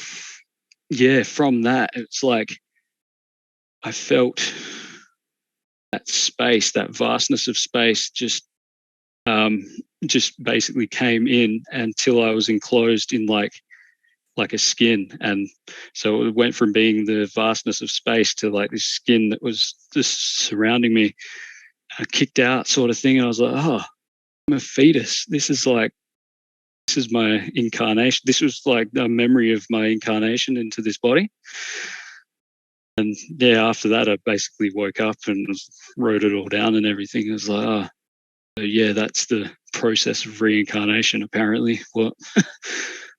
yeah, from that, it's like I felt that space, that vastness of space, just basically came in until I was enclosed in like a skin. And so it went from being the vastness of space to like this skin that was just surrounding me. I kicked out sort of thing, and I was like, oh, I'm a fetus. This is my incarnation. This was like a memory of my incarnation into this body. And yeah, after that, I basically woke up and wrote it all down and everything. It was like, oh, so yeah, that's the process of reincarnation, apparently. What?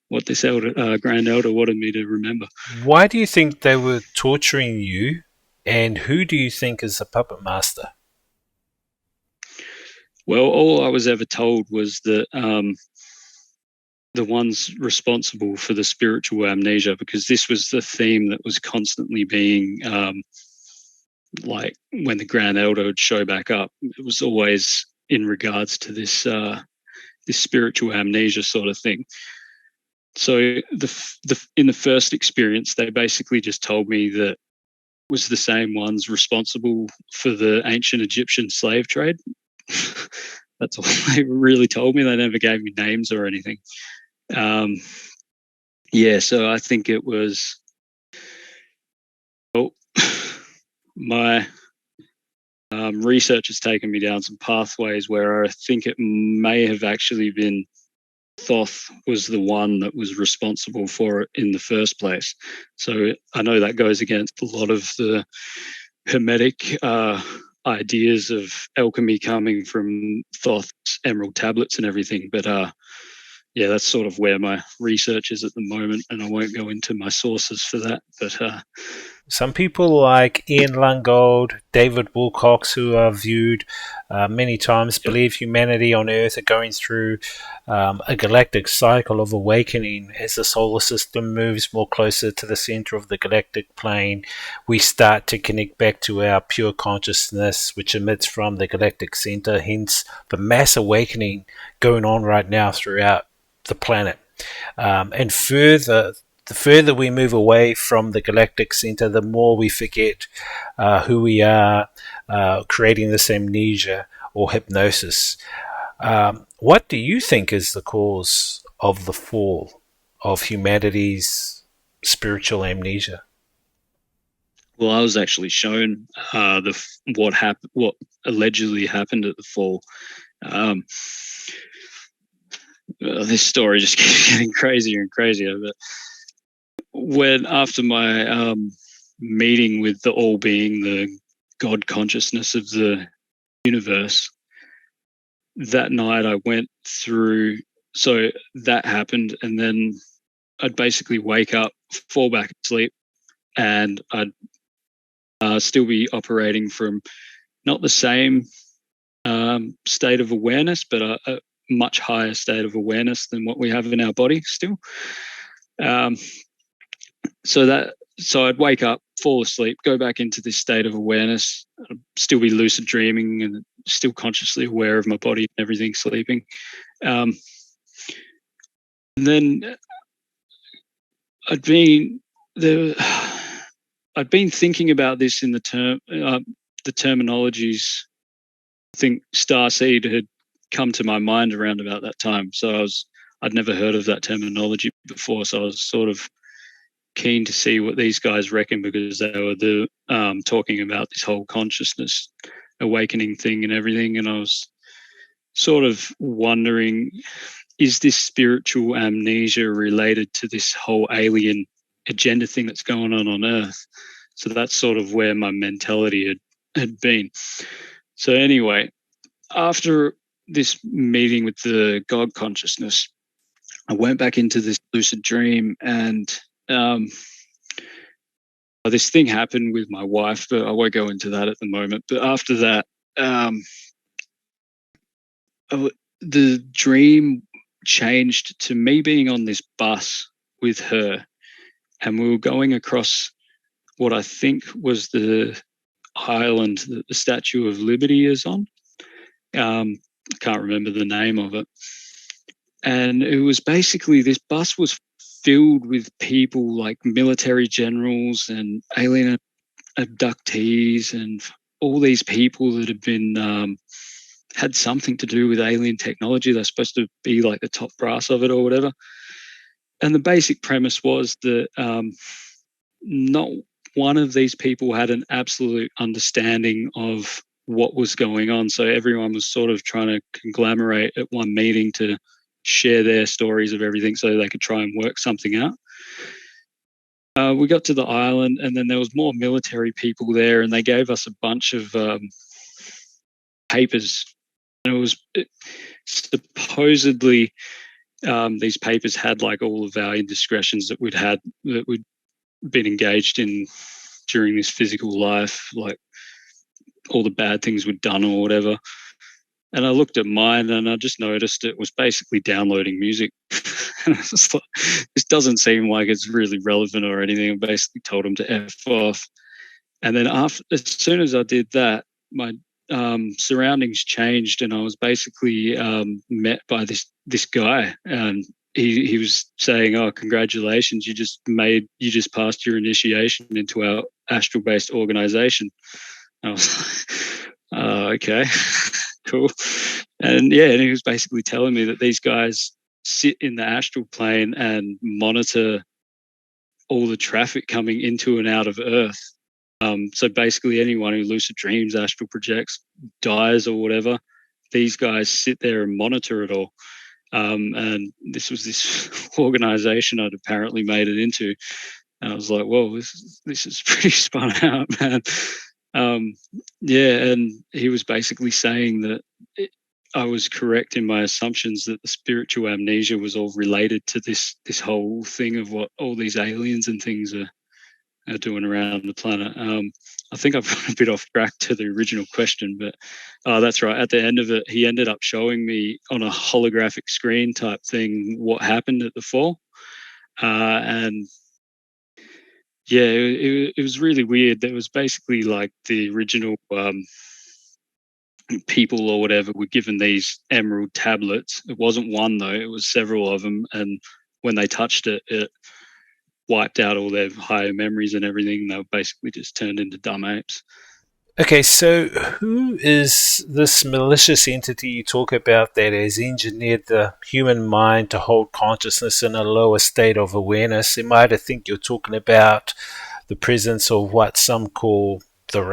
what this Grand Elder wanted me to remember. Why do you think they were torturing you, and who do you think is the puppet master? Well, all I was ever told was that the ones responsible for the spiritual amnesia, because this was the theme that was constantly being like when the Grand Elder would show back up, it was always in regards to this this spiritual amnesia sort of thing. So in the first experience, they basically just told me that it was the same ones responsible for the ancient Egyptian slave trade. That's all they really told me. They never gave me names or anything. Yeah, so I think it was. Well, my research has taken me down some pathways where I think it may have actually been Thoth was the one that was responsible for it in the first place. So I know that goes against a lot of the Hermetic ideas of alchemy coming from Thoth's emerald tablets and everything. But yeah, that's sort of where my research is at the moment, and I won't go into my sources for that. But some people like Ian Lungold, David Wilcox, who I've viewed many times, believe humanity on Earth are going through a galactic cycle of awakening. As the solar system moves more closer to the center of the galactic plane, we start to connect back to our pure consciousness, which emits from the galactic center, hence the mass awakening going on right now throughout the planet. And the further we move away from the galactic center, the more we forget who we are, creating this amnesia or hypnosis. What do you think is the cause of the fall of humanity's spiritual amnesia? well, I was actually shown what allegedly happened at the fall. This story just keeps getting crazier and crazier. But when after my meeting with the all being, the God consciousness of the universe, that night I went through. So that happened, and then I'd basically wake up, fall back asleep, and I'd still be operating from not the same state of awareness, but a much higher state of awareness than what we have in our body still. So I'd wake up, fall asleep, go back into this state of awareness, still be lucid dreaming and still consciously aware of my body and everything, sleeping. And then I'd been thinking about this in the terminologies. I think Starseed had come to my mind around about that time. So I'd never heard of that terminology before. So I was sort of keen to see what these guys reckon, because they were talking about this whole consciousness awakening thing and everything. And I was sort of wondering, is this spiritual amnesia related to this whole alien agenda thing that's going on Earth? So that's sort of where my mentality had been. So anyway, after this meeting with the God consciousness, I went back into this lucid dream, and this thing happened with my wife, but I won't go into that at the moment. But after that, the dream changed to me being on this bus with her, and we were going across what I think was the island that the Statue of Liberty is on. I can't remember the name of it. And it was basically, this bus was filled with people like military generals and alien abductees and all these people that had been had something to do with alien technology. They're supposed to be like the top brass of it or whatever. And the basic premise was that not one of these people had an absolute understanding of what was going on. So everyone was sort of trying to conglomerate at one meeting to share their stories of everything so they could try and work something out. We got to the island, and then there was more military people there, and they gave us a bunch of papers. And it was supposedly these papers had like all of our indiscretions that we'd been engaged in during this physical life, like all the bad things we'd done or whatever. And I looked at mine and I just noticed it was basically downloading music. And I was like, this doesn't seem like it's really relevant or anything. I basically told him to F off. And then as soon as I did that, my surroundings changed, and I was basically met by this guy, and he was saying, "Oh, congratulations! You just passed your initiation into our astral-based organization." I was like, "Okay, cool." And yeah, and he was basically telling me that these guys sit in the astral plane and monitor all the traffic coming into and out of Earth. So basically, anyone who lucid dreams, astral projects, dies or whatever, these guys sit there and monitor it all. And this was this organization I'd apparently made it into. And I was like, whoa, this is pretty spun out, man. Yeah, and he was basically saying that I was correct in my assumptions that the spiritual amnesia was all related to this whole thing of what all these aliens and things are doing around the planet. I think I've gone a bit off track to the original question, but that's right. At the end of it, he ended up showing me on a holographic screen type thing what happened at the fall. And yeah, it was really weird. There was basically like the original people or whatever were given these emerald tablets. It wasn't one though, it was several of them. And when they touched it, it wiped out all their higher memories and everything. They were basically just turned into dumb apes. Okay, so who is this malicious entity you talk about that has engineered the human mind to hold consciousness in a lower state of awareness? Am I to think you're talking about the presence of what some call the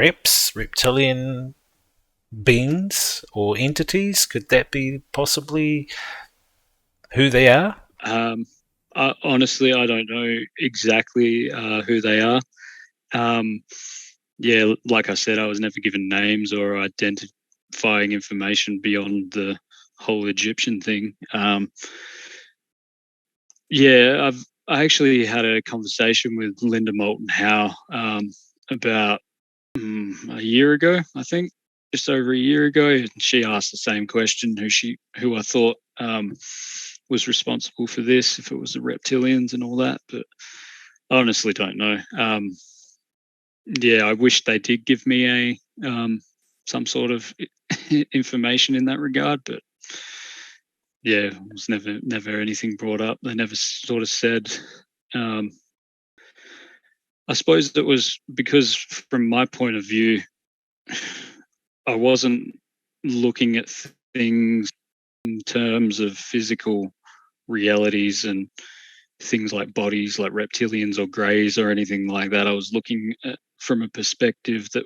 reptilian beings or entities? Could that be possibly who they are? Honestly, I don't know exactly who they are. Yeah, like I said, I was never given names or identifying information beyond the whole Egyptian thing. Yeah, I actually had a conversation with Linda Moulton Howe about a year ago, I think, just over a year ago, and she asked the same question: who I thought was responsible for this, if it was the reptilians and all that. But I honestly don't know. Yeah, I wish they did give me some sort of information in that regard, but yeah, it was never anything brought up. They never sort of said. I suppose that was because, from my point of view, I wasn't looking at things in terms of physical realities and things like bodies, like reptilians or greys or anything like that. I was looking at from a perspective that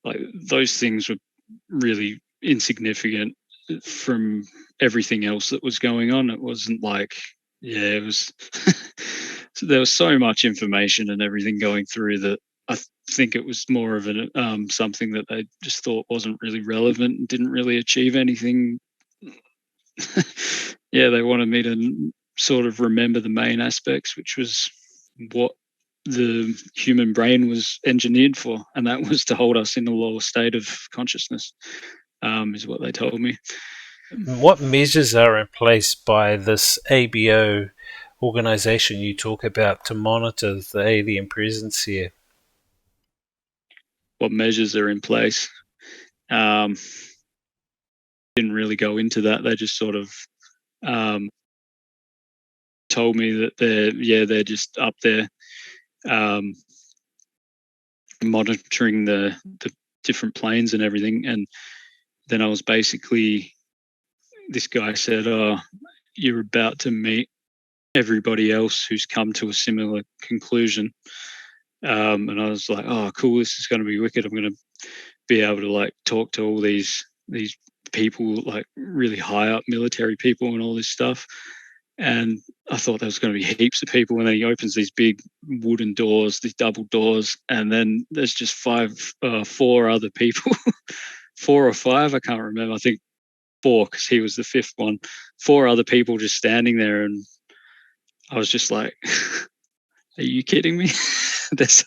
like those things were really insignificant from everything else that was going on. It wasn't like, yeah, it was. So there was so much information and everything going through that I think it was more of an something that they just thought wasn't really relevant and didn't really achieve anything. Yeah, they wanted me to sort of remember the main aspects, which was what the human brain was engineered for, and that was to hold us in a lower state of consciousness, is what they told me. What measures are in place by this ABO organization you talk about to monitor the alien presence here? What measures are in place? Didn't really go into that. They just sort of told me that they're just up there monitoring the different planes and everything. And then I was basically, this guy said, "Oh, you're about to meet everybody else who's come to a similar conclusion." And I was like, "Oh, cool! This is going to be wicked. I'm going to be able to like talk to all these people, like really high up military people and all this stuff." And I thought there was going to be heaps of people, and then he opens these big wooden doors, these double doors, and then there's just four other people, 4 or 5, I can't remember. I think 4 because he was the 5th one. 4 other people just standing there, and I was just like, "Are you kidding me?" These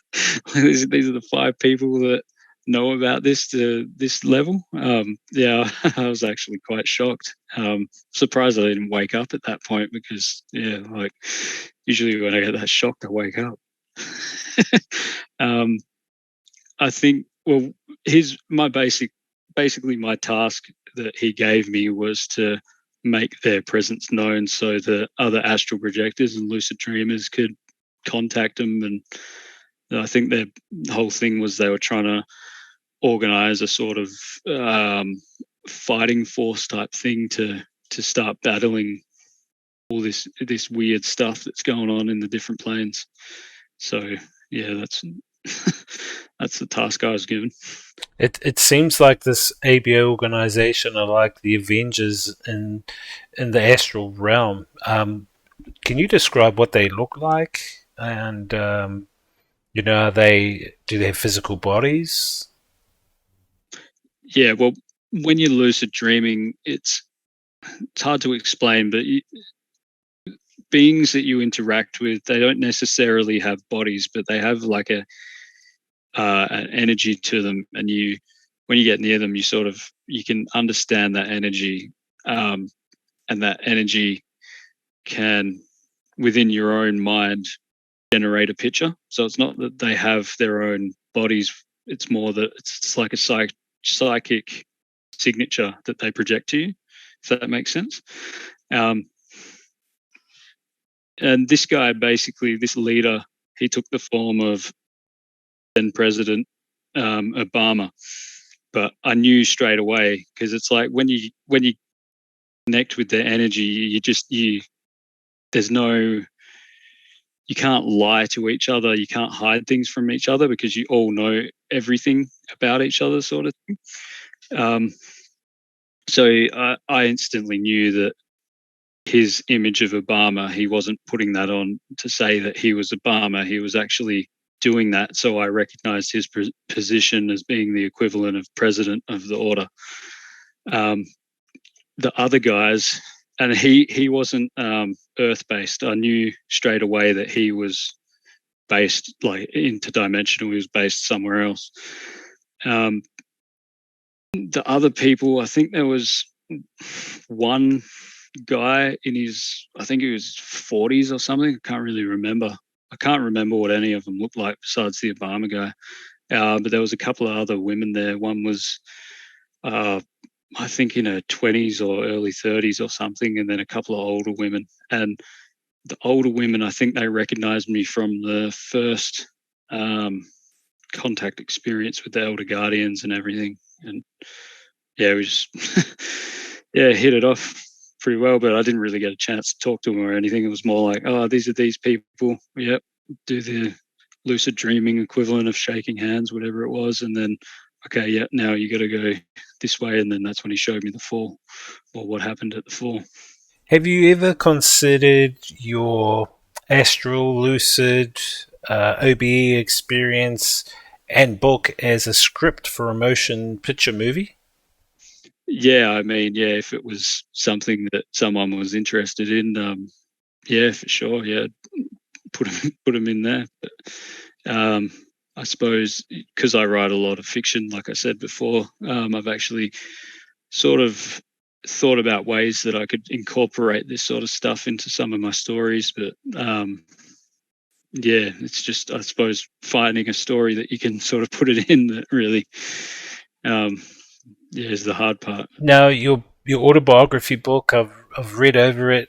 are the 5 people that know about this to this level. Yeah, I was actually quite shocked. Surprised I didn't wake up at that point because, yeah, like usually when I get that shocked, I wake up. I think, well, basically my task that he gave me was to make their presence known so that other astral projectors and lucid dreamers could contact them. And I think their whole thing was they were trying to organize a sort of fighting force type thing to start battling all this weird stuff that's going on in the different planes. So yeah, that's that's the task I was given. It seems like this ABO organization are like the Avengers in the astral realm. Can you describe what they look like? And are do they have physical bodies? Yeah, well, when you're lucid dreaming, it's hard to explain, but beings that you interact with, they don't necessarily have bodies, but they have like an energy to them, and when you get near them, you can understand that energy, and that energy can, within your own mind, generate a picture. So it's not that they have their own bodies, it's more that it's like a psychic signature that they project to you, if that makes sense. And this guy, basically, this leader, he took the form of then President Obama. But I knew straight away, because it's like when you connect with their energy, you can't lie to each other, you can't hide things from each other because you all know everything about each other, sort of thing. So I instantly knew that his image of Obama, he wasn't putting that on to say that he was Obama. He was actually doing that. So I recognized his position as being the equivalent of president of the order. The other guys, and he wasn't Earth-based. I knew straight away that he was based like interdimensional. He was based somewhere else. The other people, I think there was one guy in his, I think he was 40s or something. I can't really remember. I can't remember what any of them looked like besides the Obama guy. But there was a couple of other women there. One was, I think, in her 20s or early 30s or something, and then a couple of older women. And the older women, I think they recognized me from the first contact experience with the Elder Guardians and everything. And yeah, we just hit it off pretty well, but I didn't really get a chance to talk to them or anything. It was more like, oh, these are these people. Yep, do the lucid dreaming equivalent of shaking hands, whatever it was, and then, okay, yeah, now you got to go this way, and then that's when he showed me the fall, or what happened at the fall. Have you ever considered your astral, lucid, OBE experience and book as a script for a motion picture movie? Yeah, I mean, yeah, if it was something that someone was interested in, yeah, for sure, yeah, put them in there. But I suppose because I write a lot of fiction, like I said before, I've actually sort of thought about ways that I could incorporate this sort of stuff into some of my stories. But yeah, it's just, I suppose, finding a story that you can sort of put it in that really, is the hard part. Now, your autobiography book, I've read over it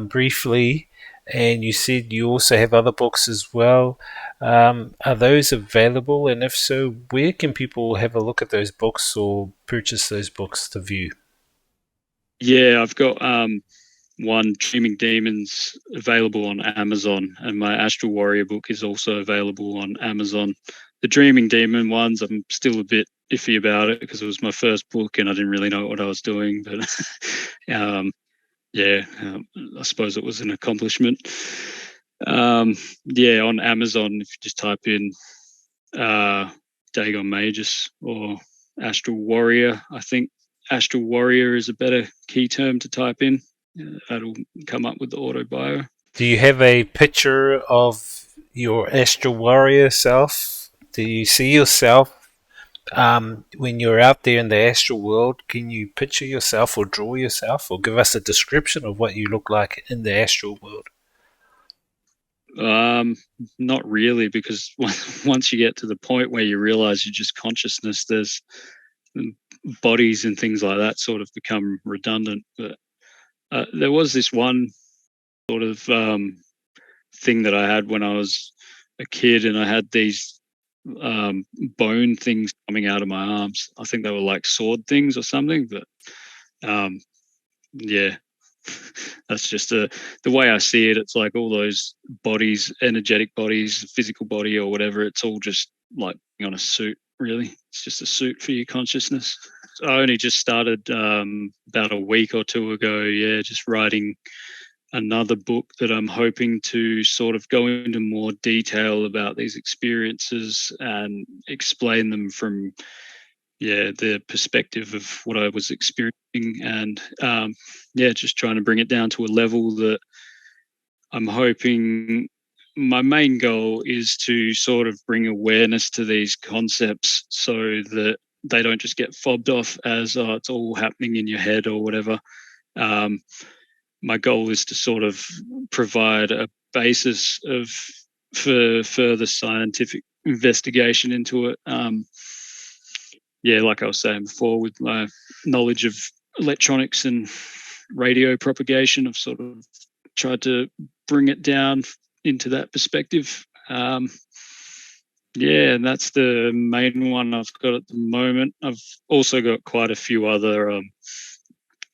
briefly, and you said you also have other books as well. Are those available? And if so, where can people have a look at those books or purchase those books to view? Yeah, I've got one, Dreaming Demons, available on Amazon, and my Astral Warrior book is also available on Amazon. The Dreaming Demon ones, I'm still a bit iffy about it because it was my first book and I didn't really know what I was doing, but I suppose it was an accomplishment. Yeah, on Amazon, if you just type in Daegon Magus or Astral Warrior, I think Astral Warrior is a better key term to type in. That'll come up with the auto bio. Do you have a picture of your Astral Warrior self? Do you see yourself when you're out there in the astral world? Can you picture yourself or draw yourself or give us a description of what you look like in the astral world? Not really, because once you get to the point where you realize you're just consciousness, there's bodies and things like that sort of become redundant. But there was this one sort of thing that I had when I was a kid, and I had these bone things coming out of my arms. I think they were like sword things or something, but yeah, that's just the way I see it. It's like all those bodies, energetic bodies, physical body or whatever, it's all just like on a suit, really. It's just a suit for your consciousness. I only just started about a week or two ago, just writing another book that I'm hoping to sort of go into more detail about these experiences and explain them from the perspective of what I was experiencing, and just trying to bring it down to a level that I'm hoping. My main goal is to sort of bring awareness to these concepts so that they don't just get fobbed off as it's all happening in your head or whatever. My goal is to sort of provide a basis for further scientific investigation into it. Like I was saying before, with my knowledge of electronics and radio propagation, I've sort of tried to bring it down into that perspective. And that's the main one I've got at the moment. I've also got quite a few other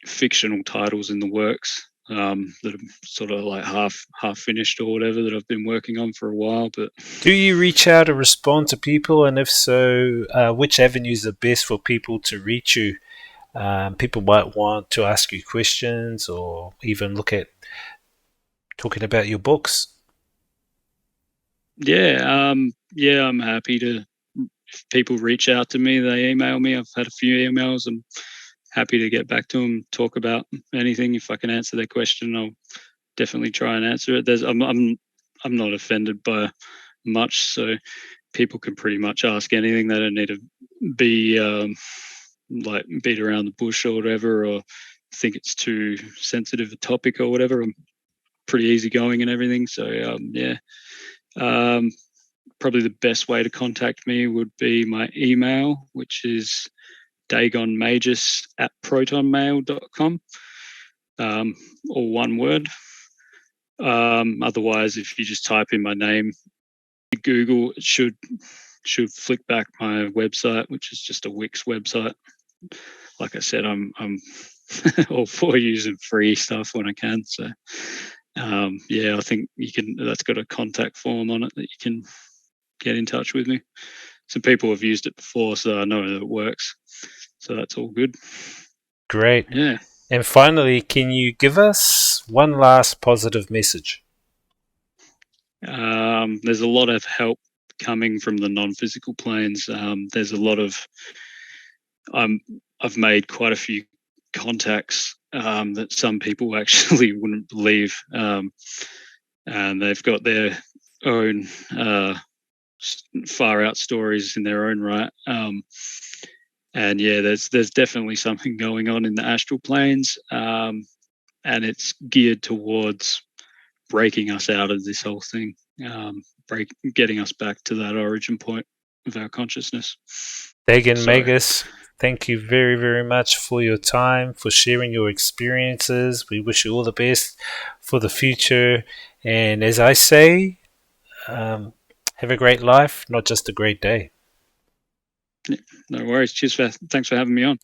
fictional titles in the works that are sort of like half finished or whatever, that I've been working on for a while. But do you reach out and respond to people, and if so, which avenues are best for people to reach you? People might want to ask you questions or even look at talking about your books. I'm happy to. If people reach out to me, they email me. I've had a few emails. I'm happy to get back to them, talk about anything. If I can answer their question, I'll definitely try and answer it. I'm not offended by much, so people can pretty much ask anything. They don't need to be like beat around the bush or whatever, or think it's too sensitive a topic or whatever. I'm pretty easygoing and everything. So probably the best way to contact me would be my email, which is Daegon Magus at protonmail.com, all one word. Otherwise, if you just type in my name, Google, it should flick back my website, which is just a Wix website. Like I said, I'm all for using free stuff when I can. So I think you can. That's got a contact form on it that you can get in touch with me. Some people have used it before, so I know that it works. So that's all good. Great. Yeah. And finally, can you give us one last positive message? There's a lot of help coming from the non-physical planes. There's a lot of I've made quite a few contacts that some people actually wouldn't believe, and they've got their own far out stories in their own right. And there's definitely something going on in the astral planes, and it's geared towards breaking us out of this whole thing, getting us back to that origin point of our consciousness. Daegon Magus, thank you very, very much for your time, for sharing your experiences. We wish you all the best for the future. And as I say, have a great life, not just a great day. No worries. Cheers. Thanks for having me on.